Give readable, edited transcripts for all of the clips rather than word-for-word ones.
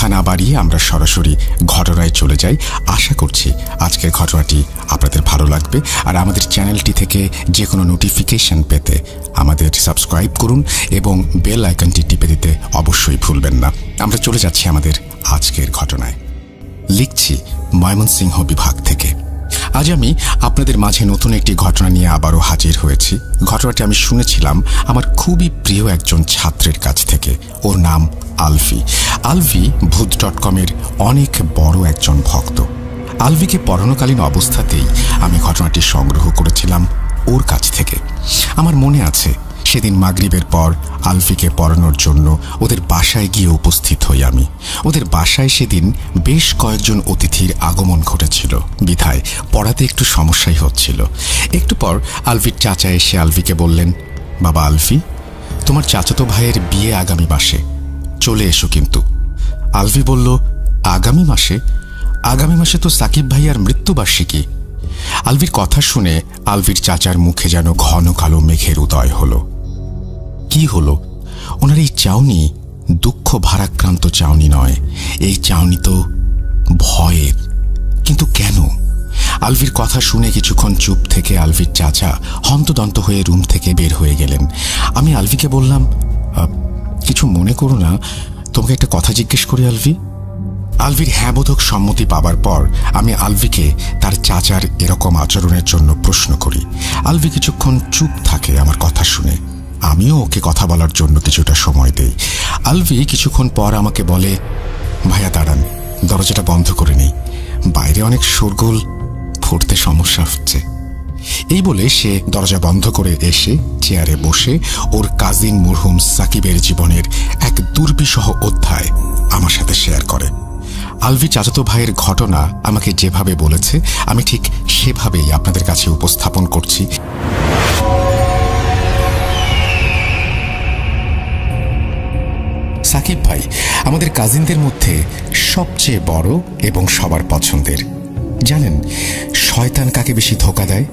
কথা না বাড়িয়ে আমরা সরাসরি ঘটনায় চলে যাই। আশা করছি আজকের ঘটনাটি আপনাদের ভালো লাগবে। আর আমাদের চ্যানেলটি থেকে যে কোনো নোটিফিকেশন পেতে আমাদের সাবস্ক্রাইব করুন এবং বেল আইকনটি টিপে দিতে অবশ্যই ভুলবেন না। আমরা চলে যাচ্ছি আমাদের আজকের ঘটনায়। লিখছি ময়মনসিংহ বিভাগ থেকে। আজ আমি আপনাদের মাঝে নতুন একটি ঘটনা নিয়ে আবারও হাজির হয়েছি। ঘটনাটি আমি শুনেছিলাম আমার খুবই প্রিয় একজন ছাত্রের কাছ থেকে। ওর নাম আলভি। আলভি ভূত.com-এর অনেক বড় একজন ভক্ত। আলভিকে পড়ানোকালীন অবস্থাতেই আমি ঘটনাটি সংগ্রহ করেছিলাম ওর কাছ থেকে। আমার মনে আছে সেদিন মাগরিবের পর আলভিকে পড়ানোর জন্য ওদের বাসায় গিয়ে উপস্থিত হই আমি। ওদের বাসায় সেদিন বেশ কয়েকজন অতিথির আগমন ঘটেছিল, বিধায় পড়াতে একটু সমস্যাই হচ্ছিল। একটু পর আলভির চাচা এসে আলভিকে বললেন, বাবা আলভি, তোমার চাচাতো ভাইয়ের বিয়ে আগামী মাসে, চলে এসো কিন্তু। আলভি বলল, আগামী মাসে? আগামী মাসে তো সাকিব ভাইয়ার মৃত্যুবার্ষিকী। আলভির কথা শুনে আলভির চাচার মুখে যেন ঘন কালো মেঘের উদয় হলো। কি হলো? ওনার এই চাউনি দুঃখ ভারাক্রান্ত চাউনি নয়, এই চাউনি তো ভয়ের। কিন্তু কেন? আলভির কথা শুনে কিছুক্ষণ চুপ থেকে আলভির চাচা হন্তদন্ত হয়ে রুম থেকে বের হয়ে গেলেন। আমি আলভিকে বললাম, কিছু মনে করো না, তোমাকে একটা কথা জিজ্ঞেস করি আলভি। আলভির হ্যাঁবোধক সম্মতি পাবার পর আমি আলভিকে তার চাচার এরকম আচরণের জন্য প্রশ্ন করি। আলভি কিছুক্ষণ চুপ থাকে আমার কথা শুনে। আমিও ওকে কথা বলার জন্য কিছুটা সময় দেই। আলভি কিছুক্ষণ পর আমাকে বলে, ভাইয়া দাঁড়ান, দরজাটা বন্ধ করে নেই, বাইরে অনেক শোরগোল, পড়তে সমস্যা হচ্ছে। এই বলে সে দরজা বন্ধ করে এসে চেয়ারে বসে ওর কাজিন মরহুম সাকিবের জীবনের এক দুর্বিষহ অধ্যায় আমার সাথে শেয়ার করে। আলভি চাচাতো ভাইয়ের ঘটনা আমাকে যেভাবে বলেছে আমি ঠিক সেভাবেই আপনাদের কাছে উপস্থাপন করছি। সাকিব ভাই আমাদের কাজিনদের মধ্যে সবচেয়ে বড় এবং সবার পছন্দের। জানেন শয়তান কাকে বেশি ধোঁকা দেয়?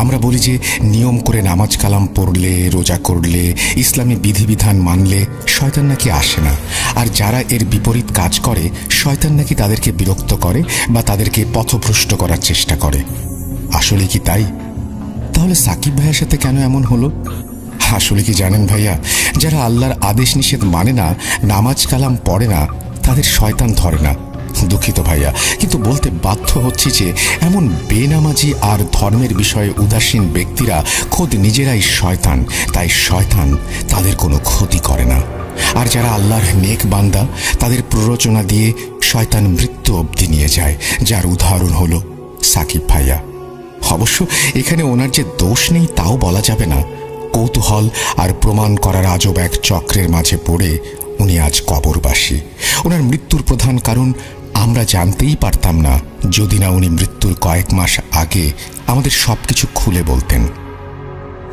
আমরা বলি যে নিয়ম করে নামাজ কালাম পড়লে, রোজা করলে, ইসলামী বিধিবিধান মানলে শয়তান নাকি আসে না। আর যারা এর বিপরীত কাজ করে শয়তান নাকি তাদেরকে বিরক্ত করে বা তাদেরকে পথভ্রষ্ট করার চেষ্টা করে। আসলে কি তাই? তাহলে সাকিব ভাইয়ের সাথে কেন এমন হলো? আসলে কি জানেন ভাইয়া, যারা আল্লাহর আদেশ নিষেধ মানে না, নামাজ কালাম পড়ে না, তাদের শয়তান ধরে না। দুঃখিত ভাইয়া, কিন্তু বলতে বাধ্য হচ্ছি যে এমন বেনামাজি আর ধর্মের বিষয়ে উদাসীন ব্যক্তিরা খোদ নিজেরাই শয়তান, তাই শয়তান তাদের কোনো ক্ষতি করে না। আর যারা আল্লাহর নেক বান্দা, তাদের প্ররোচনা দিয়ে শয়তান মৃত্যু অবধি নিয়ে যায়, যার উদাহরণ হলো সাকিব ভাইয়া। অবশ্য এখানে ওনার যে দোষ নেই তাও বলা যাবে না। কৌতূহল আর প্রমাণ করার আজব এক চক্রের মাঝে পড়ে উনি আজ কবরবাসী। ওনার মৃত্যুর প্রধান কারণ আমরা জানতেই পারতাম না যদি না উনি মৃত্যুর কয়েক মাস আগে আমাদের সবকিছু খুলে বলতেন।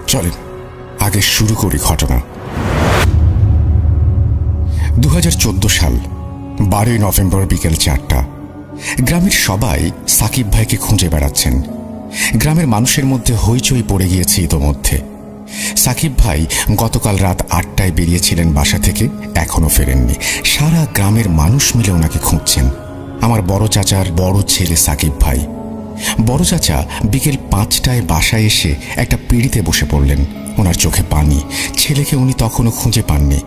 চলেন আগে শুরু করি ঘটনা। 2014 সাল 12 নভেম্বর বিকেল 4টা। গ্রামের সবাই সাকিব ভাইকে খুঁজে বেড়াচ্ছেন। গ্রামের মানুষের মধ্যে হইচই পড়ে গিয়েছে ইতোমধ্যে। সাকিব ভাই গতকাল রাত 8টায় বেরিয়েছিলেন বাসা থেকে, এখনো ফেরেননি। সারা গ্রামের মানুষ মিলে ওনাকে খুঁজছেন। আমার বড় চাচার বড় ছেলে সাকিব ভাই। বড় চাচা বিকেল 5টায় বাসায় এসে একটা পিঁড়িতে বসে পড়লেন। ওনার চোখে পানি। ছেলেকে উনি তখনও খুঁজে পাননি।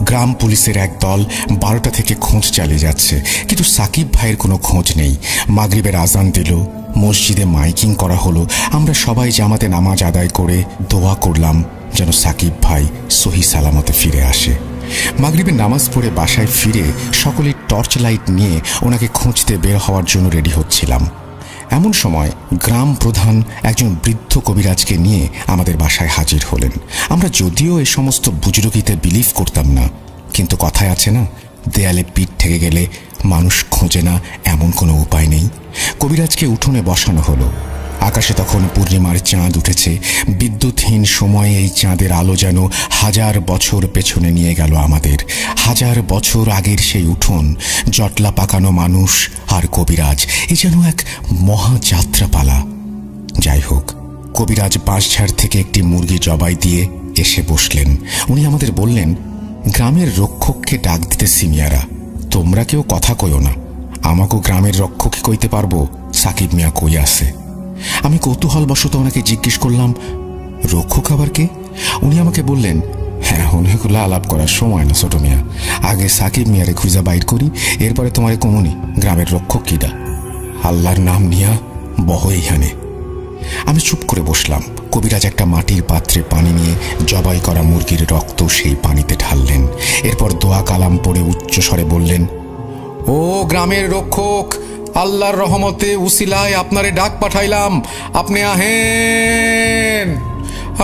গ্রাম পুলিশের এক দল 12টা থেকে খোঁজ চালিয়ে যাচ্ছে, কিন্তু সাকিব ভাইয়ের কোনো খোঁজ নেই। মাগরিবের আজান দিল, মসজিদে মাইকিং করা হলো। আমরা সবাই জামাতে নামাজ আদায় করে দোয়া করলাম যেন সাকিব ভাই সহি সালামতে ফিরে আসে। মাগরিবের নামাজ পড়ে বাসায় ফিরে সকলে টর্চ লাইট নিয়ে ওনাকে খুঁজতে বের হওয়ার জন্য রেডি হচ্ছিলাম। এমন সময় গ্রাম প্রধান একজন বৃদ্ধ কবিরাজকে নিয়ে আমাদের বাসায় হাজির হলেন। আমরা যদিও এ সমস্ত বুজরুকিতে বিলিভ করতাম না, কিন্তু কথায় আছে না, দেয়ালে পিঠ ঠেকে গেলে মানুষ খোঁজে না, এমন কোনো উপায় নেই। কবিরাজকে উঠোনে বসানো হলো। আকাশে তখন পূর্ণিমার চাঁদ উঠেছে। বিদ্যুৎহীন সময়ে এই চাঁদের আলো যেন 1000 বছর পেছনে নিয়ে গেল আমাদের। 1000 বছর আগের সেই উঠোন, জটলা পাকানো মানুষ আর কবিরাজ, এ যেন এক মহাযাত্রাপালা। যাই হোক, কবিরাজ বাঁশঝাড় থেকে একটি মুরগি জবাই দিয়ে এসে বসলেন। উনি আমাদের বললেন, গ্রামের রক্ষককে ডাক দিতে সিনিয়ারা, তো তোমরা কেউ কথা কইও না, আমাকে গ্রামের রক্ষকই কইতে পারবো সাকিব মিয়া কই আছে। আমি কৌতূহলবশত ওনাকে জিজ্ঞেস করলাম, রক্ষক আবার কে? উনি আমাকে বললেন, হ্যাঁ, অনেকগুলো আলাপ করার সময় না ছোট মিয়া, আগে সাকিব মিয়ারে খুঁজা বাইর করি, এরপরে তোমারে কমুনি গ্রামের রক্ষক কিডা। আল্লাহর নাম নিয়া বহ এইখানে। আমি চুপ করে বসলাম। কবিরাজ একটা মাটির পাত্রে পানি নিয়ে জবাই করা মুরগির রক্ত সেই পানিতে ঢাললেন। এরপর দোয়া কালাম পড়ে উচ্চ স্বরে বললেন, ও গ্রামের রক্ষক, আল্লাহর রহমতে উসিলায় আপনারে ডাক পাঠাইলাম, আপনি আহেন,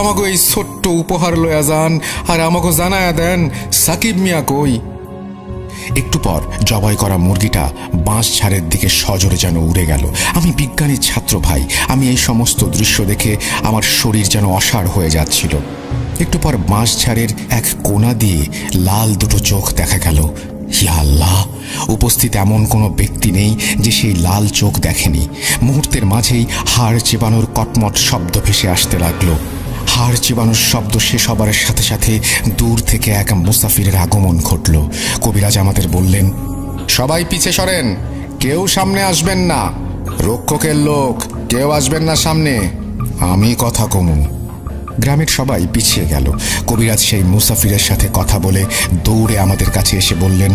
আমাকে এই ছোট্ট উপহার লয়া যান আর আমাকে জানায়া দেন সাকিব মিয়া কই। একটু পর জবাই করা মুরগিটা বাঁশ ঝাড়ের দিকে সজোরে যেন উড়ে গেল। আমি বিজ্ঞানীর ছাত্র ভাই, আমি এই সমস্ত দৃশ্য দেখে আমার শরীর যেন অসাড় হয়ে যাচ্ছিল। একটু পর বাঁশ ঝাড়ের এক কোণা দিয়ে লাল দুটো চোখ দেখা গেল। ইয়া আল্লাহ, উপস্থিত এমন কোনো ব্যক্তি নেই যে সেই লাল চোখ দেখেনি। মুহূর্তের মাঝেই হাড় চেবানোর কটমট শব্দ ভেসে আসতে লাগলো। হাড় চিবানোর শব্দ শেষ হবার সাথে সাথে দূর থেকে এক মুসাফিরের আগমন ঘটল। কবিরাজ আমাদের বললেন, সবাই পিছে সরেন, কেউ সামনে আসবেন না, রক্ষকের লোক কেউ আসবেন না সামনে, আমি কথা কমু। গ্রামের সবাই পিছিয়ে গেল। কবিরাজ সেই মুসাফিরের সাথে কথা বলে দৌড়ে আমাদের কাছে এসে বললেন,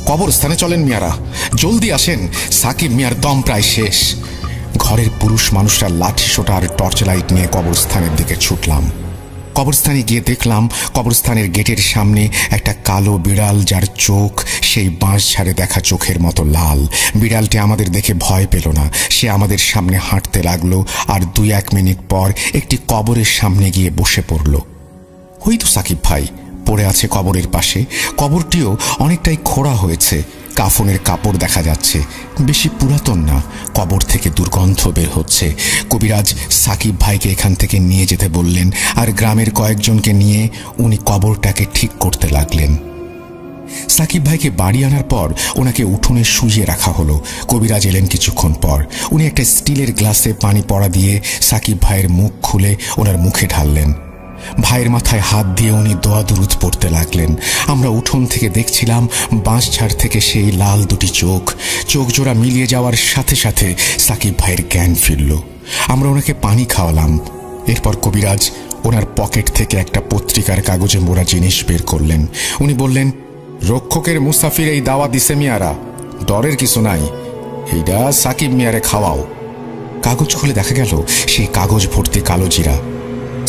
কবরস্থানে চলেন মিয়ারা, জলদি আসেন, সাকিব মিয়ার দম প্রায় শেষ। ঘরের পুরুষ মানুষরা লাঠি সোটা আর টর্চ লাইট নিয়ে কবরস্থানের দিকে ছুটলাম। কবরস্থানে গিয়ে দেখলাম কবরস্থানের গেটের সামনে একটা কালো বিড়াল, যার চোখ সেই বাঁশ ঝাড়ে দেখা চোখের মতো লাল। বিড়ালটি আমাদের দেখে ভয় পেল না, সে আমাদের সামনে হাঁটতে লাগলো আর 2-1 মিনিট পর একটি কবরের সামনে গিয়ে বসে পড়ল। ওই তো সাকিব ভাই পড়ে আছে কবরের পাশে। কবরটিও অনেকটাই খোঁড়া হয়েছে, কাফনের কাপড় দেখা যাচ্ছে, বেশি পুরাতন না। কবর থেকে দুর্গন্ধ বের হচ্ছে। কবিরাজ সাকিব ভাইকে এখান থেকে নিয়ে যেতে বললেন আর গ্রামের কয়েকজনকে নিয়ে উনি কবরটাকে ঠিক করতে লাগলেন। সাকিব ভাইকে বাড়ি আনার পর ওনাকে উঠোনে শুইয়ে রাখা হলো। কবিরাজ এলেন কিছুক্ষণ পর। উনি একটা স্টিলের গ্লাসে পানি পড়া দিয়ে সাকিব ভাইয়ের মুখ খুলে ওনার মুখে ঢাললেন। ভাইয়ের মাথায় হাত দিয়ে উনি দোয়া দুরুদ পড়তে লাগলেন। আমরা উঠোন থেকে দেখছিলাম বাঁশঝাড় থেকে সেই লাল দুটি চোখ। চোখ জোড়া মিলিয়ে যাওয়ার সাথে সাথে সাকিব ভাইয়ের জ্ঞান ফিরল। আমরা ওনাকে পানি খাওয়ালাম। এরপর কবিরাজ ওনার পকেট থেকে একটা পত্রিকার কাগজে মোড়া জিনিস বের করলেন। উনি বললেন, রক্ষকের মুসাফির এই দাওয়া দিছে মিয়ারা, ডরের কিছু নাই, এইটা সাকিব মিয়ারে খাওয়াও। কাগজ খুলে দেখা গেল সেই কাগজ ভর্তি কালো জিরা।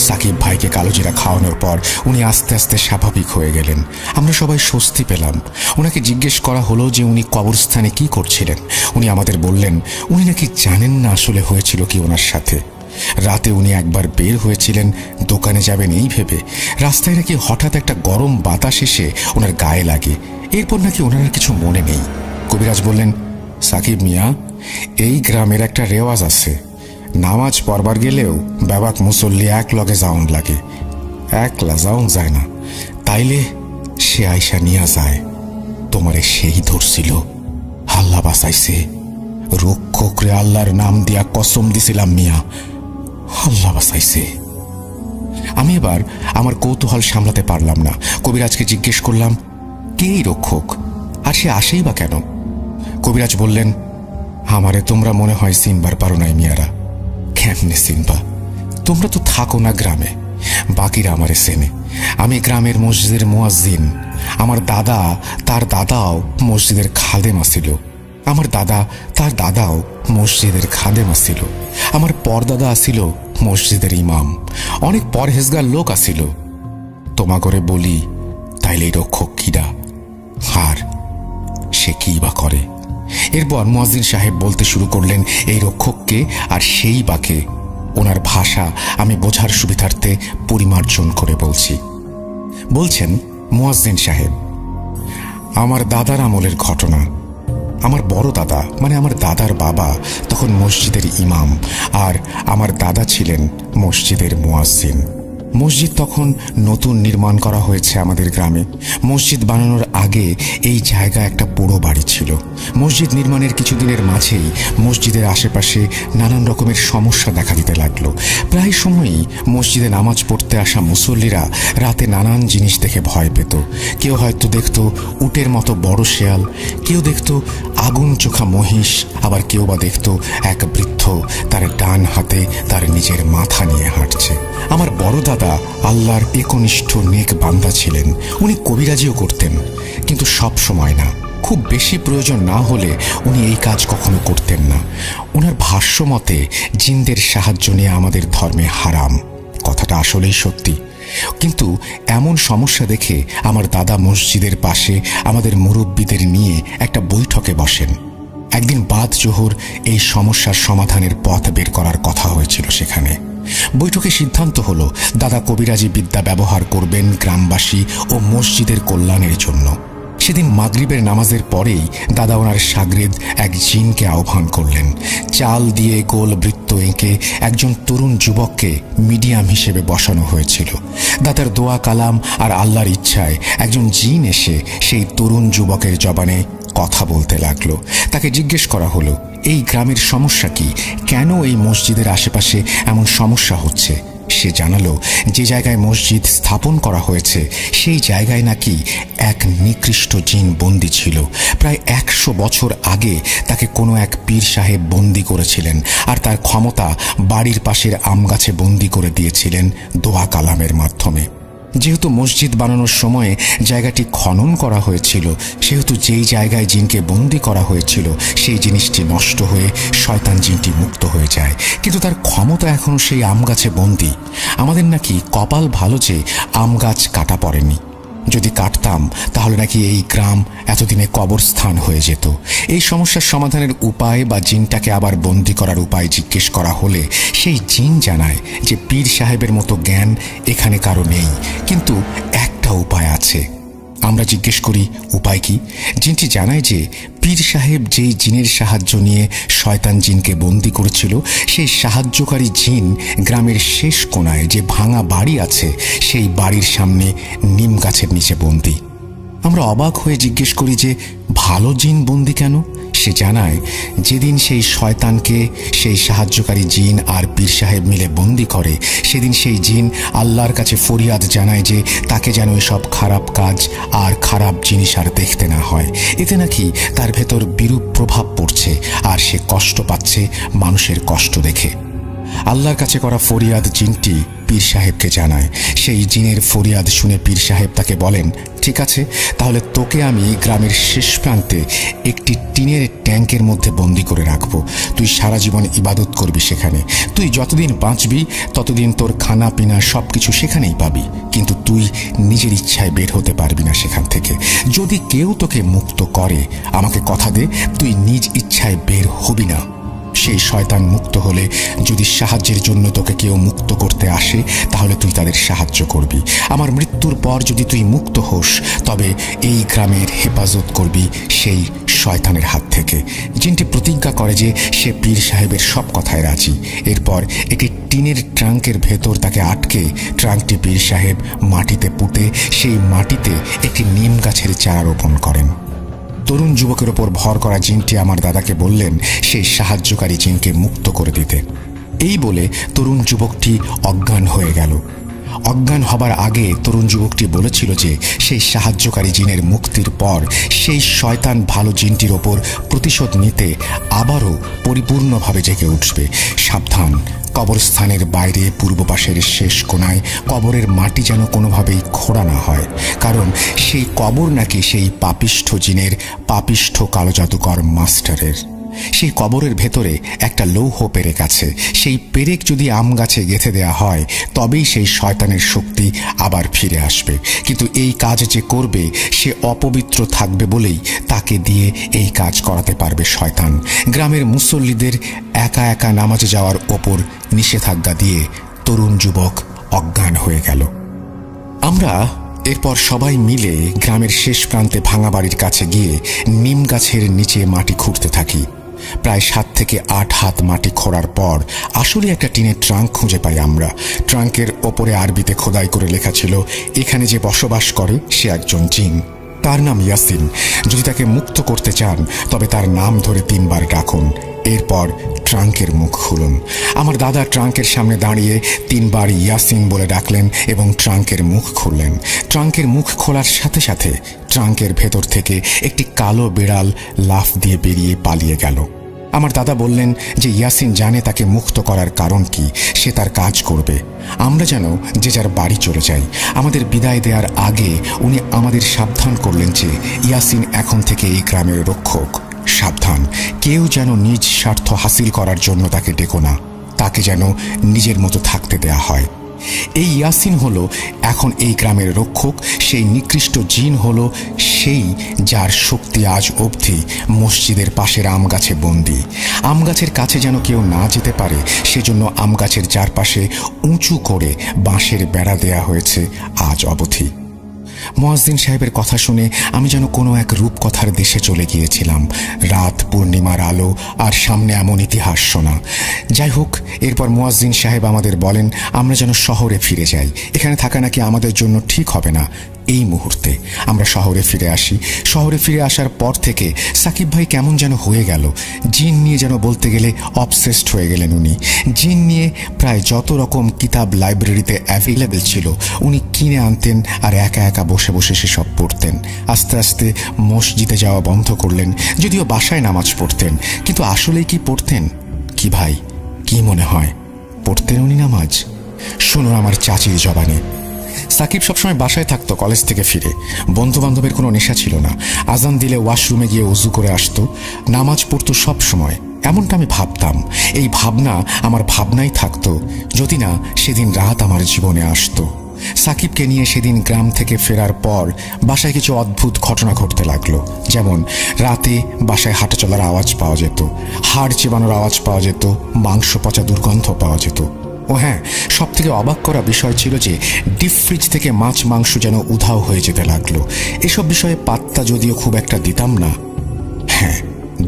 সাকিব ভাইকে কালোজিরা খাওয়ানোর পর উনি আস্তে আস্তে স্বাভাবিক হয়ে গেলেন। আমরা সবাই স্বস্তি পেলাম। ওনাকে জিজ্ঞেস করা হলো যে উনি কবরস্থানে কি করছিলেন। উনি আমাদের বললেন উনি নাকি জানেন না আসলে হয়েছিল কি ওনার সাথে। রাতে উনি একবার বের হয়েছিলেন দোকানে যাবেন এই ভেবে। রাস্তায় নাকি হঠাৎ একটা গরম বাতাস এসে ওনার গায়ে লাগে। এরপর নাকি ওনার আর কিছু মনে নেই। কবিরাজ বললেন, সাকিব মিয়া, এই গ্রামের একটা রেওয়াজ আছে, নামাজ পড়বার গেলেও বাবাক মুসল্লি এক লগে যাওন লাগে, একলা যাওন যায় না, তাইলে সে আইসা নিয়া যায়। তোমারে সেই ধরছিল, আল্লাহ বাঁচাইছে। রক্ষকরে আল্লাহর নাম দিয়া কসম দিছিলাম মিয়া, আল্লাহ বাঁচাইছে। আমি এবার আমার কৌতূহল সামলাতে পারলাম না। কবিরাজকে জিজ্ঞেস করলাম, কে এই রক্ষক, আর সে আসেই বা কেন? কবিরাজ বললেন, আমারে তোমরা মনে হয় চিনবার পারো নাই মিয়ারা। কেমনে চিনবা? তোমরা তো থাকো না গ্রামে, বাকিরা আমারে চেনে। আমি গ্রামের মসজিদের মুয়াজ্জিন। আমার দাদা তার দাদাও মসজিদের খাদেমা ছিল। আমার দাদা তার দাদাও মসজিদের খাদেমা ছিল। আমার পরদাদা আসিল মসজিদের ইমাম। অনেক পরহেজগার লোক আসিল। তোমা করে বলি, তাইলে রক্ষক কিডা, আর সে কি বা করে? এরপর মুয়াজ্জিন সাহেব বলতে শুরু করলেন এই রক্ষককে আর সেই বাকে। ওনার ভাষা আমি বোঝার সুবিধার্থে পরিমার্জন করে বলছেন, মুয়াজ্জিন সাহেব, আমার দাদার আমলের ঘটনা। আমার বড় দাদা মানে আমার দাদার বাবা তখন মসজিদের ইমাম, আর আমার দাদা ছিলেন মসজিদের মুয়াজ্জিন। মসজিদ তখন নতুন নির্মাণ করা হয়েছে আমাদের গ্রামে। মসজিদ বানানোর আগে এই জায়গা একটা পোড়ো বাড়ি ছিল। মসজিদ নির্মাণের কিছুদিনের মাঝেই মসজিদের আশেপাশে নানান রকমের সমস্যা দেখা দিতে লাগলো। প্রায় সময়ই মসজিদে নামাজ পড়তে আসা মুসল্লিরা রাতে নানান জিনিস দেখে ভয় পেত। কেউ হয়তো দেখত উটের মতো বড় শেয়াল, কেউ দেখত আগুন চোখা মহিষ, আবার কেউ বা দেখত এক বৃদ্ধ তার ডান হাতে তার নিজের মাথা নিয়ে হাঁটছে। আমার বড় দাদা আল্লাহর একনিষ্ঠ নেক বান্দা ছিলেন। উনি কবিরাজিও করতেন, কিন্তু সব সময় না। খুব বেশি প্রয়োজন না হলে উনি এই কাজ কখনো করতেন না। ওনার ভাষ্য মতে জিনদের সাহায্য নিয়ে আমাদের ধর্মে হারাম। কথাটা আসলেই সত্যি। কিন্তু এমন সমস্যা দেখে আমার দাদা মসজিদের পাশে আমাদের মুরব্বীদের নিয়ে একটা বৈঠকে বসেন। একদিন বাদ জোহর এই সমস্যার সমাধানের পথ বের করার কথা হয়েছিল সেখানে। বৈঠকে সিদ্ধান্ত হলো দাদা কবিরাজি বিদ্যা ব্যবহার করবেন গ্রামবাসী ও মসজিদের কল্যাণের জন্য। সেদিন মাগরিবের নামাজের পরেই দাদা ওনার শাগরেদ এক জিনকে আহ্বান করলেন। চাল দিয়ে গোল বৃত্ত এঁকে একজন তরুণ যুবককে মিডিয়াম হিসেবে বসানো হয়েছিল। দাদার দোয়া কালাম আর আল্লাহর ইচ্ছায় একজন জিন এসে সেই তরুণ যুবকের জবানে কথা বলতে লাগলো। তাকে জিজ্ঞেস করা হলো, এই গ্রামের সমস্যা কি, কেন এই মসজিদের আশেপাশে এমন সমস্যা হচ্ছে। সে জানালো, যে জায়গায় মসজিদ স্থাপন করা হয়েছে সেই জায়গায় নাকি এক নিকৃষ্ট জিন বন্দী ছিল। প্রায় 100 বছর আগে তাকে কোনো এক পীর সাহেব বন্দী করেছিলেন, আর তার ক্ষমতা বাড়ির পাশের আম গাছে বন্দী করে দিয়েছিলেন দোয়া কালামের মাধ্যমে। যেহেতু মসজিদ বানানোর সময়ে জায়গাটি খনন করা হয়েছিল, সেহেতু যেই জায়গায় জিনকে বন্দী করা হয়েছিল সেই জিনিসটি নষ্ট হয়ে শয়তান জিনটি মুক্ত হয়ে যায়, কিন্তু তার ক্ষমতা এখনও সেই আম গাছে বন্দী। আমাদের নাকি কপাল ভালো যে আম গাছ কাটা পড়েনি। যদি কাটতাম তাহলে নাকি এই গ্রাম এতদিনে কবরস্থান হয়ে যেত। এই সমস্যার সমাধানের উপায় বা জিনটাকে আবার বন্দী করার উপায় জিজ্ঞেস করা হলে সেই জিন জানায় যে পীর সাহেবের মতো জ্ঞান এখানে কারো নেই, কিন্তু একটা উপায় আছে। আমরা জিজ্ঞেস করি, উপায় কি? জিনটি জানায় যে পীর সাহেব যেই জিনের সাহায্য নিয়ে শয়তান জিনকে বন্দী করেছিল, সেই সাহায্যকারী জিন গ্রামের শেষ কোণায় যে ভাঙা বাড়ি আছে সেই বাড়ির সামনে নিম গাছের নিচে বন্দী। আমরা অবাক হয়ে জিজ্ঞেস করি যে ভালো জিন বন্দী কেন? সে জানায়, যেদিন সেই শয়তানকে সেই সাহায্যকারী জিন আর পীর সাহেব মিলে বন্দী করে, সেদিন সেই জিন আল্লাহর কাছে ফরিয়াদ জানায় যে তাকে যেন এসব খারাপ কাজ আর খারাপ জিনিস আর দেখতে না হয়। এতে নাকি তার ভেতর বিরূপ প্রভাব পড়ছে আর সে কষ্ট পাচ্ছে মানুষের কষ্ট দেখে। আল্লাহর কাছে করা ফরিয়াদ জিনটি পীর সাহেবকে জানায়। সেই জিনের ফরিয়াদ শুনে পীর সাহেব তাকে বলেন, ঠিক আছে, তাহলে তোকে আমি গ্রামের শেষ প্রান্তে একটি টিনের ট্যাঙ্কের মধ্যে বন্দি করে রাখবো। তুই সারা জীবন ইবাদত করবি সেখানে। তুই যতদিন বাঁচবি ততদিন তোর খানা পিনা সবকিছু সেখানেই পাবি, কিন্তু তুই নিজের ইচ্ছায় বের হতে পারবি না সেখান থেকে। যদি কেউ তোকে মুক্ত করে, আমাকে কথা দে তুই নিজ ইচ্ছায় বের হবি না। সেই শয়তান মুক্ত হলে যদি সাহায্যের জন্য তোকে কেউ মুক্ত করতে আসে, তাহলে তুই তাদের সাহায্য করবি। আমার মৃত্যুর পর যদি তুই মুক্ত হোস, তবে এই গ্রামের হেফাজত করবি সেই শয়তানের হাত থেকে। জিনটি প্রতিজ্ঞা করে যে সে পীর সাহেবের সব কথায় রাজি। এরপর একটি টিনের ট্রাঙ্কের ভেতর তাকে আটকে ট্রাঙ্কটি পীর সাহেব মাটিতে পুঁতে সেই মাটিতে একটি নিম গাছের চারা রোপণ করেন। তরুণ যুবকের ওপর ভর করা জিনটি আমার দাদাকে বললেন সেই সাহায্যকারী জিনকে মুক্ত করে দিতে। এই বলে তরুণ যুবকটি অজ্ঞান হয়ে গেল। অজ্ঞান হবার আগে তরুণ যুবকটি বলেছিল যে সেই সাহায্যকারী জিনের মুক্তির পর সেই শয়তান ভালো জিনটির ওপর প্রতিশোধ নিতে আবারও পরিপূর্ণভাবে জেগে উঠবে। সাবধান, কবরস্থানের বাইরে পূর্ব পাশের শেষ কোণায় কবরের মাটি যেন কোনোভাবেই খোঁড়া না হয়, কারণ সেই কবর নাকি সেই পাপিষ্ঠ জিনের পাপিষ্ঠ কালো জাদুকর মাস্টারের। সেই কবরের ভেতরে একটা লৌহ পেরেক আছে। সেই পেরেক যদি আম গাছে গেঁথে দেয়া হয়, তবেই সেই শয়তানের শক্তি আবার ফিরে আসবে। কিন্তু এই কাজ যে করবে সে অপবিত্র থাকবে বলেই তাকে দিয়ে এই কাজ করাতে পারবে শয়তান। গ্রামের মুসল্লিদের একা একা নামাজে যাওয়ার ওপর নিষেধাজ্ঞা দিয়ে তরুণ যুবক অজ্ঞান হয়ে গেল। আমরা এরপর সবাই মিলে গ্রামের শেষ প্রান্তে ভাঙা বাড়ির কাছে গিয়ে নিম গাছের নিচে মাটি খুঁড়তে থাকি। প্রায় 7 থেকে 8 হাত মাটি খোঁড়ার পর আসলে একটা টিনের ট্রাঙ্ক খুঁজে পাই আমরা। ট্রাঙ্কের ওপরে আরবিতে খোদাই করে লেখা ছিল, এখানে যে বসবাস করে সে একজন জিন। তার নাম ইয়াসিন। যদি তাকে মুক্ত করতে চান তবে তার নাম ধরে 3 বার ডাকুন, এরপর ট্রাঙ্কের মুখ খুলুন। আমার দাদা ট্রাঙ্কের সামনে দাঁড়িয়ে 3 বার ইয়াসিন বলে ডাকলেন এবং ট্রাঙ্কের মুখ খুললেন। ট্রাঙ্কের মুখ খোলার সাথে সাথে ট্রাঙ্কের ভেতর থেকে একটি কালো বিড়াল লাফ দিয়ে বেরিয়ে পালিয়ে গেল। আমার দাদা বললেন যে ইয়াসিন জানে তাকে মুক্ত করার কারণ কি, সে তার কাজ করবে। আমরা যেন যে যার বাড়ি চলে যাই। আমাদের বিদায় দেওয়ার আগে উনি আমাদের সাবধান করলেন যে ইয়াসিন এখন থেকে এই গ্রামের রক্ষক। সাবধান, কেউ যেন নিজ স্বার্থ হাসিল করার জন্য তাকে ডেকো না, তাকে যেন নিজের মতো থাকতে দেয়া হয়। এই ইয়াসিন হলো এখন এই গ্রামের রক্ষক। সেই নিকৃষ্ট জিন হলো সেই যার শক্তি আজ অবধি মসজিদের পাশের আম গাছে বন্দী। আম গাছের কাছে যেন কেউ না যেতে পারে সেজন্য আম গাছের চারপাশে উঁচু করে বাঁশের বেড়া দেয়া হয়েছে আজ অবধি। মুয়াজ্জিন সাহেবের কথা শুনে আমি যেন কোনো এক রূপকথার দেশে চলে গিয়েছিলাম। রাত, পূর্ণিমার আলো আর সামনে এমন ইতিহাস শোনা। যাই হোক, এরপর মুয়াজ্জিন সাহেব আমাদের বলেন আমরা যেন শহরে ফিরে যাই, এখানে থাকা নাকি আমাদের জন্য ঠিক হবে না। এই মুহূর্তে আমরা শহরে ফিরে আসি। শহরে ফিরে আসার পর থেকে সাকিব ভাই কেমন যেন হয়ে গেল। জিন নিয়ে যেন বলতে গেলে অবসেসড হয়ে গেলেন উনি। জিন নিয়ে প্রায় যত রকম কিতাব লাইব্রেরিতে অ্যাভেলেবেল ছিল উনি কিনে আনতেন আর একা একা বসে বসে সেসব পড়তেন। আস্তে আস্তে মসজিদে যাওয়া বন্ধ করলেন, যদিও বাসায় নামাজ পড়তেন। কিন্তু আসলেই কি পড়তেন? কি ভাই, কি মনে হয় পড়তেন উনি নামাজ? শুনুন আমার চাচির জবানে। সাকিব সবসময় বাসায় থাকতো কলেজ থেকে ফিরে। বন্ধু বান্ধবের কোনো নেশা ছিল না। আজান দিলে ওয়াশরুমে গিয়ে ওযু করে আসতো, নামাজ পড়তো সব সময়। এমনটা আমি ভাবতাম। এই ভাবনা আমার ভাবনাই থাকতো যদি না সেদিন রাত আমার জীবনে আসতো। সাকিবকে নিয়ে সেদিন গ্রাম থেকে ফেরার পর বাসায় কিছু অদ্ভুত ঘটনা ঘটতে লাগলো। যেমন রাতে বাসায় হাঁটা চলার আওয়াজ পাওয়া যেত, হাড় চেবানোর আওয়াজ পাওয়া যেত, মাংস পচা দুর্গন্ধ পাওয়া যেত। ও হ্যাঁ, সব থেকে অবাক করা বিষয় ছিল যে ডিপ ফ্রিজ থেকে মাছ মাংস যেন উধাও হয়ে যেতে লাগলো। এসব বিষয়ে পাত্তা যদিও খুব একটা দিতাম না। হ্যাঁ,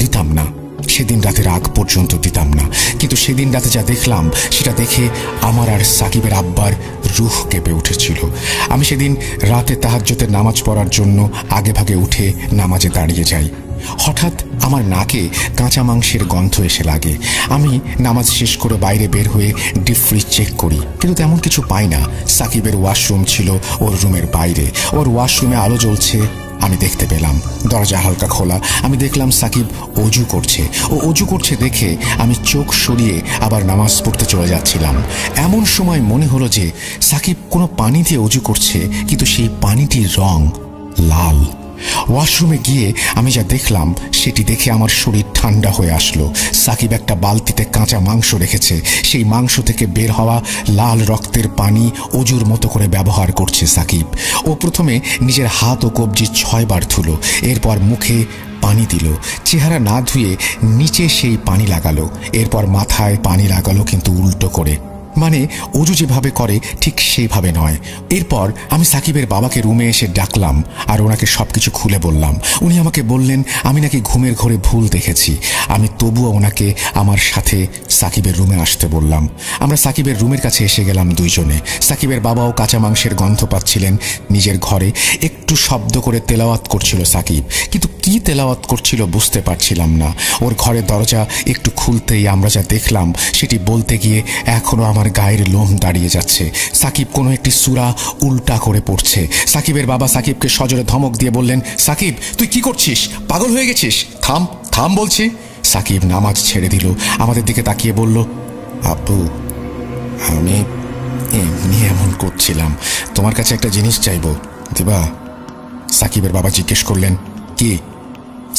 দিতাম না, সেদিন রাতের আগ পর্যন্ত দিতাম না। কিন্তু সেদিন রাতে যা দেখলাম সেটা দেখে আমার আর সাকিবের আব্বার রুহ কেঁপে উঠেছিল। আমি সেদিন রাতে তাহাজ্জুদের নামাজ পড়ার জন্য আগে ভাগে উঠে নামাজে দাঁড়িয়ে যাই। হঠাৎ আমার নাকে কাঁচা মাংসের গন্ধ এসে লাগে। আমি নামাজ শেষ করে বাইরে বের হয়ে ডিপ ফ্রিজ চেক করি, কিন্তু তেমন কিছু পাই না। সাকিবের ওয়াশরুম ছিল ওর রুমের বাইরে। ওর ওয়াশরুমে আলো জ্বলছে, আমি দেখতে পেলাম। দরজা হালকা খোলা। আমি দেখলাম সাকিব অজু করছে। ও অজু করছে দেখে আমি চোখ সরিয়ে আবার নামাজ পড়তে চলে যাচ্ছিলাম। এমন সময় মনে হলো যে সাকিব কোনো পানি দিয়ে অজু করছে, কিন্তু সেই পানিটির রং লাল। ওয়াশরুমে গিয়ে আমি যা দেখলাম সেটি দেখে আমার শরীর ঠান্ডা হয়ে আসলো। সাকিব একটা বালতিতে কাঁচা মাংস রেখেছে। সেই মাংস থেকে বের হওয়া লাল রক্তের পানি অজুর মতো করে ব্যবহার করছে সাকিব। ও প্রথমে নিজের হাত ও কবজি 6 বার ধুলো, এরপর মুখে পানি দিল। চেহারা না ধুয়ে নিচে সেই পানি লাগালো, এরপর মাথায় পানি লাগালো, কিন্তু উল্টো করে। মানে অজু যেভাবে করে ঠিক সেইভাবে নয়। এরপর আমি সাকিবের বাবাকে রুমে এসে ডাকলাম আর ওনাকে সবকিছু খুলে বললাম। উনি আমাকে বললেন আমি নাকি ঘুমের ঘরে ভুল দেখেছি। আমি তবুও ওনাকে আমার সাথে সাকিবের রুমে আসতে বললাম। আমরা সাকিবের রুমের কাছে এসে গেলাম দুইজনে। সাকিবের বাবাও কাঁচা মাংসের গন্ধ পাচ্ছিলেন নিজের ঘরে। একটু শব্দ করে তেলাওয়াত করছিল সাকিব, কিন্তু কি তেলাওয়াত করছিল বুঝতে পারছিলাম না। ওর ঘরের দরজা একটু খুলতেই আমরা যা দেখলাম সেটি বলতে গিয়ে এখনো আমার গায়ের লোম দাঁড়িয়ে যাচ্ছে। সাকিব কোনো একটি সূরা উল্টা করে পড়ছে। সাকিবের বাবা সাকিবকে সজোরে ধমক দিয়ে বললেন, সাকিব তুই কি করছিস? পাগল হয়ে গেছিস? থাম থাম বলছি। সাকিব নামাজ ছেড়ে দিল, আমাদের দিকে তাকিয়ে বলল, আব্বু আমি এমনি এমন করছিলাম, তোমার কাছে একটা জিনিস চাইবো, দিবা? সাকিবের বাবা জিজ্ঞেস করলেন, কি?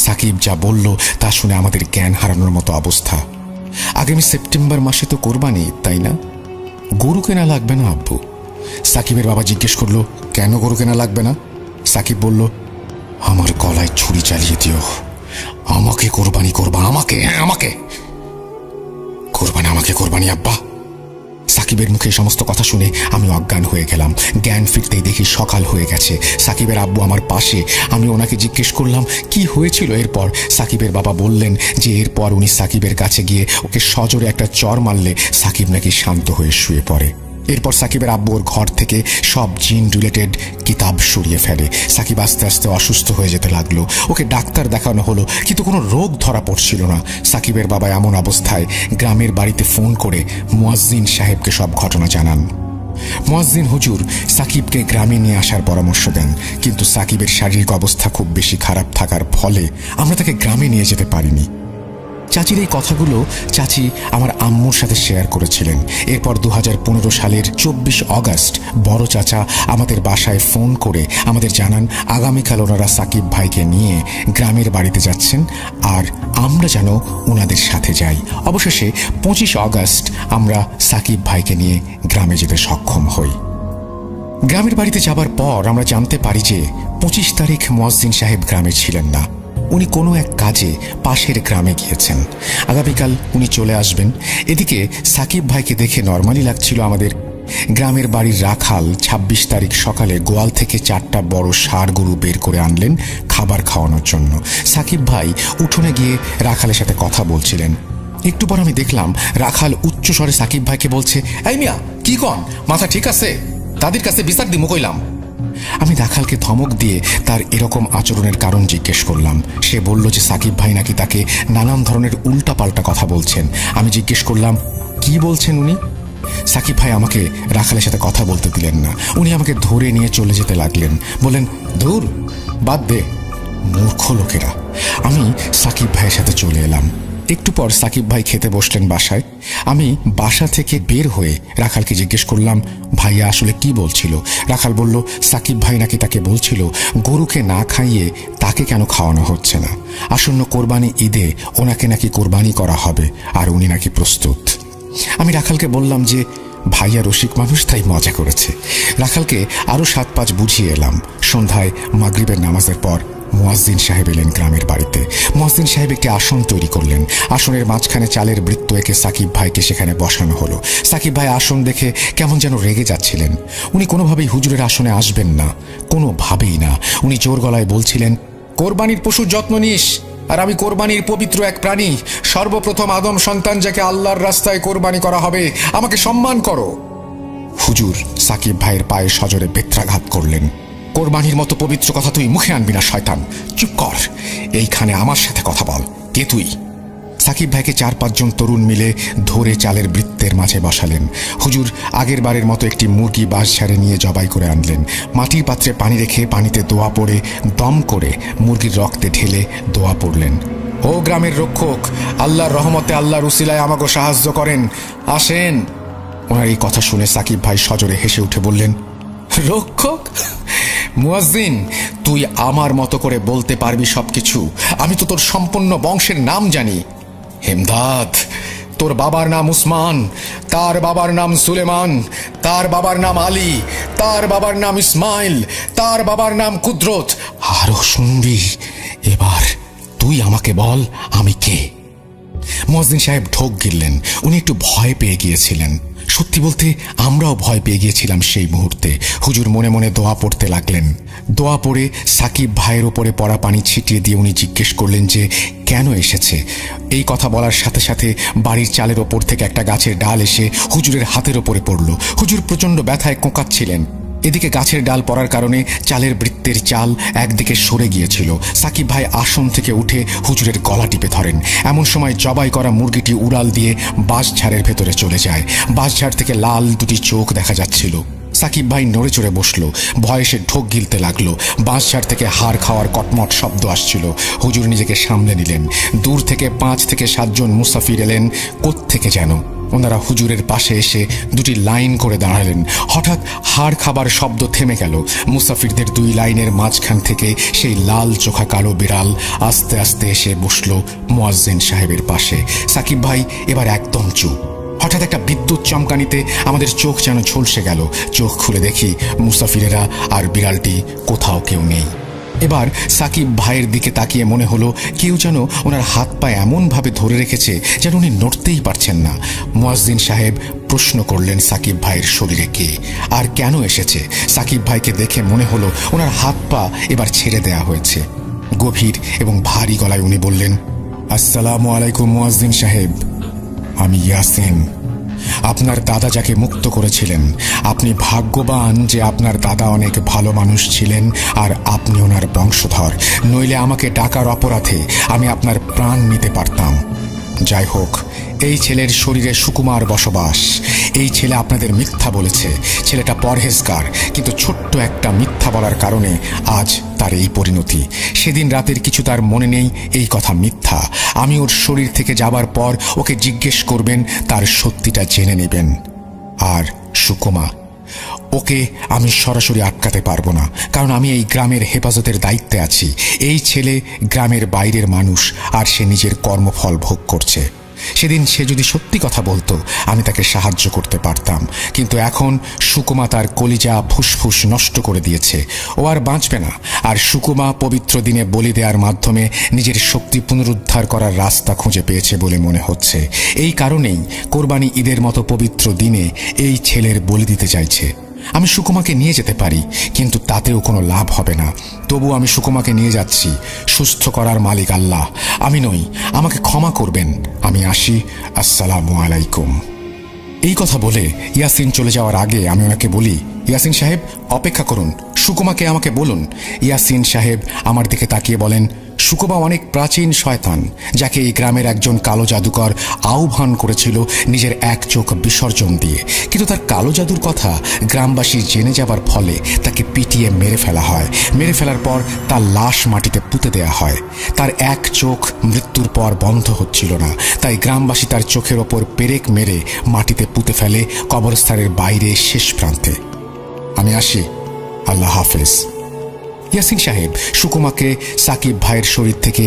সাকিব যা বলল তা শুনে আমাদের জ্ঞান হারানোর মতো অবস্থা। আগামী সেপ্টেম্বর মাসে তো কোরবানি, তাই না? গরু কেনা লাগবে না আব্বু? সাকিবের বাবা জিজ্ঞেস করলো, কেন গরু কেনা লাগবে না? সাকিব বলল, আমার গলায় ছুরি চালিয়ে দিও, আমাকে কোরবানি করবা, আমাকে, হ্যাঁ আমাকে কোরবানি, আমাকে কোরবানি আব্বা। সাকিবের মুখে সমস্ত কথা শুনে আমি অজ্ঞান হয়ে গেলাম। জ্ঞান ফিরতেই দেখি সকাল হয়ে গেছে। সাকিবের আব্বু আমার পাশে। আমি ওনাকে জিজ্ঞেস করলাম কি হয়েছিল এরপর। সাকিবের বাবা বললেন যে এরপর উনি সাকিবের কাছে গিয়ে ওকে সজোরে একটা চর মারলে সাকিব নাকি শান্ত হয়ে শুয়ে পড়ে। এরপর সাকিবের আব্বু ওর ঘর থেকে সব জিন রিলেটেড কিতাব সরিয়ে ফেলে। সাকিব আস্তে আস্তে অসুস্থ হয়ে যেতে লাগলো। ওকে ডাক্তার দেখানো হলো, কিন্তু কোনো রোগ ধরা পড়ছিল না। সাকিবের বাবা এমন অবস্থায় গ্রামের বাড়িতে ফোন করে মুয়াজ্জিন সাহেবকে সব ঘটনা জানান। মুয়াজ্জিন হুজুর সাকিবকে গ্রামে নিয়ে আসার পরামর্শ দেন, কিন্তু সাকিবের শারীরিক অবস্থা খুব বেশি খারাপ থাকার ফলে আমরা তাকে গ্রামে নিয়ে যেতে পারিনি। চাচির এই কথাগুলো চাচি আমার আম্মুর সাথে শেয়ার করেছিলেন। এরপর 2015 সালের 24 অগস্ট বড় চাচা আমাদের বাসায় ফোন করে আমাদের জানান আগামীকাল ওনারা সাকিব ভাইকে নিয়ে গ্রামের বাড়িতে যাচ্ছেন, আর আমরা যেন ওনাদের সাথে যাই। অবশেষে 25 অগস্ট আমরা সাকিব ভাইকে নিয়ে গ্রামে যেতে সক্ষম হই। গ্রামের বাড়িতে যাবার পর আমরা জানতে পারি যে 25 তারিখ মুয়াজ্জিন সাহেব গ্রামে ছিলেন না। উনি কোনো এক কাজে পাশের গ্রামে গিয়েছেন। আগামীকাল উনি চলে আসবেন। এদিকে সাকিব ভাইকে দেখে নর্মালি লাগছিল আমাদের। গ্রামের বাড়ির রাখাল 26 তারিখ সকালে গোয়াল থেকে 4টা বড় ষাঁড় গরু বের করে আনলেন খাবার খাওয়ানোর জন্য। সাকিব ভাই উঠোনে গিয়ে রাখালের সাথে কথা বলছিলেন। একটু পর আমি দেখলাম রাখাল উচ্চ স্বরে সাকিব ভাইকে বলছে, এই মিয়া কি কন, মাথা ঠিক আছে? তাদের কাছে বিচার দিমু কইলাম। আমি রাখালকে ধমক দিয়ে তার এরকম আচরণের কারণ জিজ্ঞেস করলাম। সে বলল যে সাকিব ভাই নাকি তাকে নানান ধরনের উল্টাপাল্টা কথা বলছেন। আমি জিজ্ঞেস করলাম, কি বলছেন উনি? সাকিব ভাই আমাকে রাখালের সাথে কথা বলতে দিলেন না। উনি আমাকে ধরে নিয়ে চলে যেতে লাগলেন। বললেন, ধুর বাদ দে, মূর্খ লোকেরা। আমি সাকিব ভাইয়ের সাথে চলে এলাম। একটু পর সাকিব ভাই খেতে বসলেন বাসায়। আমি বাসা থেকে বের হয়ে রাখালকে জিজ্ঞেস করলাম, ভাইয়া আসলে কি বলছিল? রাখাল বলল, সাকিব ভাই নাকি তাকে বলছিল গরুকে না খাইয়ে তাকে কেন খাওয়ানো হচ্ছে না। আসন্ন কোরবানি ঈদে ওনাকে নাকি কোরবানি করা হবে, আর উনি নাকি প্রস্তুত। আমি রাখালকে বললাম যে ভাইয়া রসিক মানুষ, তাই মজা করেছে। রাখালকে আরও 7-5 বুঝিয়ে এলাম। সন্ধ্যায় মাগরিবের নামাজের পর মুয়াজ্জিন সাহেব এলেন গ্রামের বাড়িতে। মুয়াজ্জিন সাহেব একটি আসন তৈরি করলেন। আসনের মাঝখানে চালের বৃত্ত এঁকে সাকিব ভাইকে সেখানে বসানো হলো। সাকিব ভাই আসন দেখে কেমন যেন রেগে যাচ্ছিলেন। উনি কোনোভাবেই হুজুরের আসনে আসবেন না, কোনোভাবেই না। উনি জোর গলায় বলছিলেন, কোরবানির পশুর যত্ন নিস, আর আমি কোরবানির পবিত্র এক প্রাণী, সর্বপ্রথম আদম সন্তান যাকে আল্লাহর রাস্তায় কোরবানি করা হবে, আমাকে সম্মান করো। হুজুর সাকিব ভাইয়ের পায়ে সজোরে বেত্রাঘাত করলেন। কোরবানির মতো পবিত্র কথা তুই মুখে আনবি না শয়তান, চুপ কর, এইখানে আমার সাথে কথা বল, কে তুই? সাকিব ভাইকে 4-5 জন তরুণ মিলে ধরে চালের বৃত্তের মাঝে বসালেন। হুজুর আগের বারের মতো একটি মুরগি বাঁশ ঝাড়ে নিয়ে জবাই করে আনলেন। মাটির পাত্রে পানি রেখে পানিতে দোয়া পড়ে দম করে মুরগির রক্তে ঢেলে দোয়া পড়লেন, ও গ্রামের রক্ষক, আল্লাহর রহমতে আল্লাহর উসিলায় আমাকে সাহায্য করেন, আসেন। ওনার এই কথা শুনে সাকিব ভাই সজোরে হেসে উঠে বললেন, রক্ষক? মুয়াজ্জিন, তুই আমার মতো করে বলতে পারবি সবকিছু? আমি তো তোর সম্পূর্ণ বংশের নাম জানি। হেমদাদ, তোর বাবার নাম উসমান, তার বাবার নাম সুলেমান, তার বাবার নাম আলী, তার বাবার নাম ইসমাইল, তার বাবার নাম কুদরত। আরো শুনবি? এবার তুই আমাকে বল আমি কে? মুয়াজ্জিন সাহেব ঢোক গিললেন। উনি একটু ভয় পেয়ে গিয়েছিলেন। সত্যি বলতে আমরাও ভয় পেয়ে গিয়েছিলাম সেই মুহূর্তে। হুজুর মনে মনে দোয়া পড়তে লাগলেন। দোয়া পড়ে সাকিব ভাইয়ের ওপরে পড়া পানি ছিটিয়ে দিয়ে উনি জিজ্ঞেস করলেন যে কেন এসেছে। এই কথা বলার সাথে সাথে বাড়ির চালের ওপর থেকে একটা গাছের ডাল এসে হুজুরের হাতের ওপরে পড়ল। হুজুর প্রচণ্ড ব্যথায় কোঁকাচ্ছিলেন। এদিকে গাছের ডাল পড়ার কারণে চালের বৃত্তের চাল একদিকে সরে গিয়েছিল। সাকিব ভাই আসন থেকে উঠে হুজুরের গলা টিপে ধরেন। এমন সময় জবাই করা মুরগিটি উড়াল দিয়ে বাঁশঝাড়ের ভেতরে চলে যায়। বাঁশঝাড় থেকে লাল দুটি চোখ দেখা যাচ্ছিল। সাকিব ভাই নড়ে চড়ে বসলো, ভয়ে সে ঢোক গিলতে লাগলো। বাঁশঝাড় থেকে হাড় খাওয়ার কটমট শব্দ আসছিল। হুজুর নিজেকে সামলে নিলেন। দূর থেকে 5 থেকে 7 জন মুসাফির এলেন কোত্থেকে যেন। ওনারা হুজুরের পাশে এসে দুটি লাইন করে দাঁড়ালেন। হঠাৎ হাড় খাবার শব্দ থেমে গেল। মুসাফিরদের 2 লাইনের মাঝখান থেকে সেই লাল চোখা কালো বিড়াল আস্তে আস্তে এসে বসলো মুয়াজ্জিন সাহেবের পাশে। সাকিব ভাই এবার একদম চুপ। হঠাৎ একটা বিদ্যুৎ চমকানিতে আমাদের চোখ যেন ঝলসে গেল। চোখ খুলে দেখি মুসাফিরেরা আর বিড়ালটি কোথাও কেউ নেই। এবার সাকিব ভাইয়ের দিকে তাকিয়ে মনে হলো কেউ যেন ওনার হাত পা এমনভাবে ধরে রেখেছে যেন উনি নড়তেই পারছেন না। মুয়াজ্জিন সাহেব প্রশ্ন করলেন সাকিব ভাইয়ের শরীরে কে আর কেন এসেছে। সাকিব ভাইকে দেখে মনে হলো ওনার হাত পা এবার ছেড়ে দেয়া হয়েছে। গভীর এবং ভারী গলায় উনি বললেন, আসসালামু আলাইকুম মুয়াজ্জিন সাহেব, আমি ইয়াসিন। আপনার দাদা যাকে মুক্ত করেছিলেন, আপনি ভাগ্যবান যে আপনার দাদা অনেক ভালো মানুষ ছিলেন আর আপনি ওনার বংশধর, নইলে আমাকে ডাকার অপরাধে আমি আপনার প্রাণ নিতে পারতাম। যাই হোক, এই ছেলের শরীরে সুকুমার বসবাস। এই ছেলে আপনাদের মিথ্যা বলেছে। ছেলেটা পরহেজগার, কিন্তু ছোট্ট একটা মিথ্যা বলার কারণে আজ তার এই পরিণতি। সেদিন রাতের কিছু তার মনে নেই, এই কথা মিথ্যা। আমি ওর শরীর থেকে যাবার পর ওকে জিজ্ঞেস করবেন, তার সত্যিটা জেনে নেবেন। আর সুকুমা, ওকে আমি সরাসরি আটকাতে পারবো না, কারণ আমি এই গ্রামের হেফাজতের দায়িত্বে আছি। এই ছেলে গ্রামের বাইরের মানুষ, আর সে নিজের কর্মফল ভোগ করছে। সেদিন সে যদি সত্যি কথা বলতো, আমি তাকে সাহায্য করতে পারতাম, কিন্তু এখন সুকুমা তার কলিজা ফুসফুস নষ্ট করে দিয়েছে। ও আর বাঁচবে না। আর সুকুমা পবিত্র দিনে বলি দেওয়ার মাধ্যমে নিজের শক্তি পুনরুদ্ধার করার রাস্তা খুঁজে পেয়েছে বলে মনে হচ্ছে। এই কারণেই কোরবানি ঈদের মতো পবিত্র দিনে এই ছেলের বলি দিতে চাইছে। আমি সুকুমাকে নিয়ে যেতে পারি, কিন্তু তাতেও কোনো লাভ হবে না। তবু আমি সুকুমাকে নিয়ে যাচ্ছি। সুস্থ করার মালিক আল্লাহ, আমি নই। আমাকে ক্ষমা করবেন। আমি আসি। আসসালামু আলাইকুম। এই কথা বলে ইয়াসিন চলে যাওয়ার আগে আমি ওনাকে বলি, ইয়াসিন সাহেব অপেক্ষা করুন, সুকুমাকে আমাকে বলুন। ইয়াসিন সাহেব আমার দিকে তাকিয়ে বলেন, সুকুমা অনেক প্রাচীন শয়তান, যাকে এই গ্রামের একজন কালো জাদুকর আহ্বান করেছিল নিজের এক চোখ বিসর্জন দিয়ে। কিন্তু তার কালো জাদুর কথা গ্রামবাসী জেনে যাবার ফলে তাকে পিটিয়ে মেরে ফেলা হয়। মেরে ফেলার পর তার লাশ মাটিতে পুঁতে দেয়া হয়। তার এক চোখ মৃত্যুর পর বন্ধ হচ্ছিল না, তাই গ্রামবাসী তার চোখের ওপর পেরেক মেরে মাটিতে পুঁতে ফেলে কবরস্থানের বাইরে শেষ প্রান্তে। আমি আসি। আল্লাহ হাফেজ। ইয়াসিন সাহেব সুকুমাকে সাকিব ভাইয়ের শরীর থেকে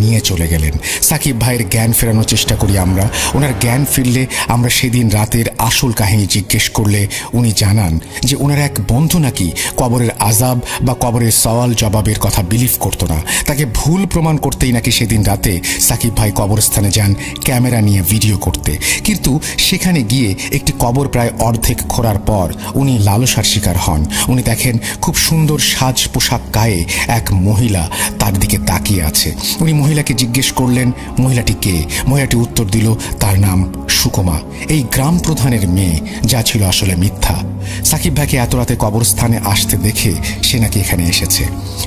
নিয়ে চলে গেলেন। সাকিব ভাইয়ের জ্ঞান ফেরানোর চেষ্টা করি আমরা। ওনার জ্ঞান ফিরলে আমরা সেদিন রাতের আসল কাহিনী জিজ্ঞেস করলে উনি জানান যে ওনার এক বন্ধু নাকি কবরের আজাব বা কবরের সওয়াল জবাবের কথা বিলিভ করতো না। তাকে ভুল প্রমাণ করতেই নাকি সেদিন রাতে সাকিব ভাই কবরস্থানে যান ক্যামেরা নিয়ে ভিডিও করতে। কিন্তু সেখানে গিয়ে একটি কবর প্রায় অর্ধেক খোঁড়ার পর উনি লালসার শিকার হন। উনি দেখেন খুব সুন্দর সাজ পোশাক গায়ে এক মহিলা তার দিকে তাকিয়ে আছে। উনি মহিলাকে জিজ্ঞেস করলেন মহিলাটি কে। মহিলাটি উত্তর দিল তার নাম সুকুমা, এই গ্রাম প্রধানের মেয়ে, যা ছিল আসলে মিথ্যা। সাকিব ভাইকে এত রাতে কবরস্থানে আসতে দেখে সে নাকি এখানে এসেছে।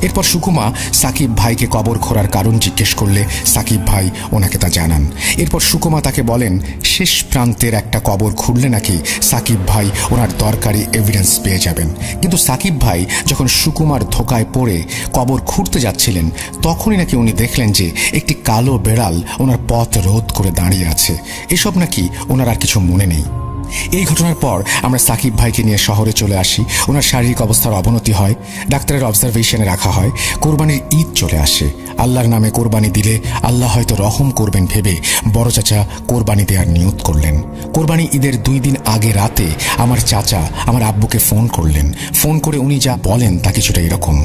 এরপর সুকুমা সাকিব ভাইকে কবর খোঁড়ার কারণ জিজ্ঞেস করলে সাকিব ভাই ওনাকে তা জানান। এরপর সুকুমা তাকে বলেন শেষ প্রান্তের একটা কবর খুঁড়লে নাকি সাকিব ভাই ওনার দরকারি এভিডেন্স পেয়ে যাবেন। কিন্তু সাকিব ভাই যখন সুকুমার ধোকায় পড়ে কবর খুঁড়তে যাচ্ছিলেন, তখনই নাকি উনি দেখলেন যে একটি কালো বেড়াল ওনার পথ রোধ করে দাঁড়িয়ে আছে। এসব নাকি ওনার আর কিছু মনে নেই। এই ঘটনার পর আমরা সাকিব ভাইকে নিয়ে শহরে চলে আসি। ওনার শারীরিক অবস্থার অবনতি হয়, ডাক্তারের অবজারভেশনে রাখা হয়। কোরবানির ঈদ চলে আসে। আল্লাহর নামে কোরবানি দিলে আল্লাহ হয়তো রহম করবেন ভেবে বড় চাচা কোরবানি দেওয়ার নিয়ত করলেন। কোরবানি ঈদের 2 দিন আগে রাতে আমার চাচা আমার আব্বুকে ফোন করলেন। ফোন করে উনি যা বলেন তা কিছুটা এরকম,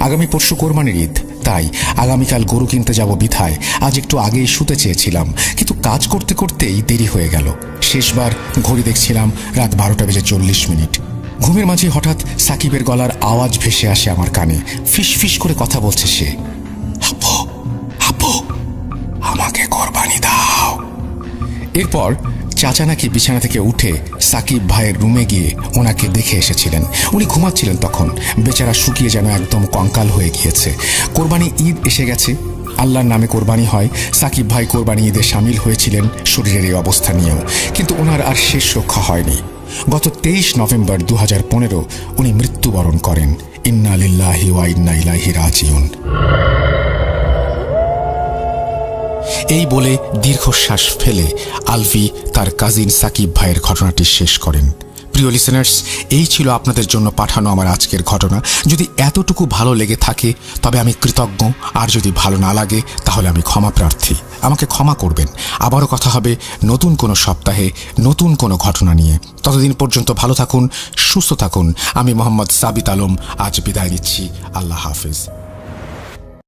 আগামী পরশু কোরবানির ঈদ, তাই আগামীকাল গরু কিনতে যাব বিধায় আজ একটু আগেই শুতে চেয়েছিলাম, কিন্তু কাজ করতে করতেই দেরি হয়ে গেল। শেষবার ঘড়ি দেখছিলাম রাত 12:40। ঘুমের মাঝে হঠাৎ সাকিবের গলার আওয়াজ ভেসে আসে আমার কানে। ফিস ফিস করে কথা বলছে সে, আব্বু আব্বু আমাকে কোরবানি দাও। এরপর চাচা নাকি বিছানা থেকে উঠে সাকিব ভাইয়ের রুমে গিয়ে ওনাকে দেখে এসেছিলেন। উনি ঘুমাচ্ছিলেন তখন, বেচারা শুকিয়ে যেন একদম কঙ্কাল হয়ে গিয়েছে। কোরবানি ঈদ এসে গেছে, আল্লাহর নামে কোরবানি হয়। সাকিব ভাই কোরবানি ঈদে সামিল হয়েছিলেন শরীরের এই অবস্থা নিয়েও, কিন্তু ওনার আর শেষ রক্ষা হয়নি। গত 23 নভেম্বর 2015 উনি মৃত্যুবরণ করেন। ইন্না লিল্লাহি ওয়া ইন্না ইলাইহি রাজিউন। এই বলে দীর্ঘশ্বাস ফেলে আলভি তার কাজিন সাকিব ভাইয়ের ঘটনাটি শেষ করেন। প্রিয় লিসেনার্স, এই ছিল আপনাদের জন্য পাঠানো আমার আজকের ঘটনা। যদি এতটুকু ভালো লেগে থাকে তবে আমি কৃতজ্ঞ, আর যদি ভালো না লাগে তাহলে আমি ক্ষমা প্রার্থী। আমাকে ক্ষমা করবেন। আবারও কথা হবে নতুন কোনো সপ্তাহে নতুন কোনো ঘটনা নিয়ে। ততদিন পর্যন্ত ভালো থাকুন, সুস্থ থাকুন। আমি মোহাম্মদ সাবিত আলম আজ বিদায় নিচ্ছি। আল্লাহ হাফেজ।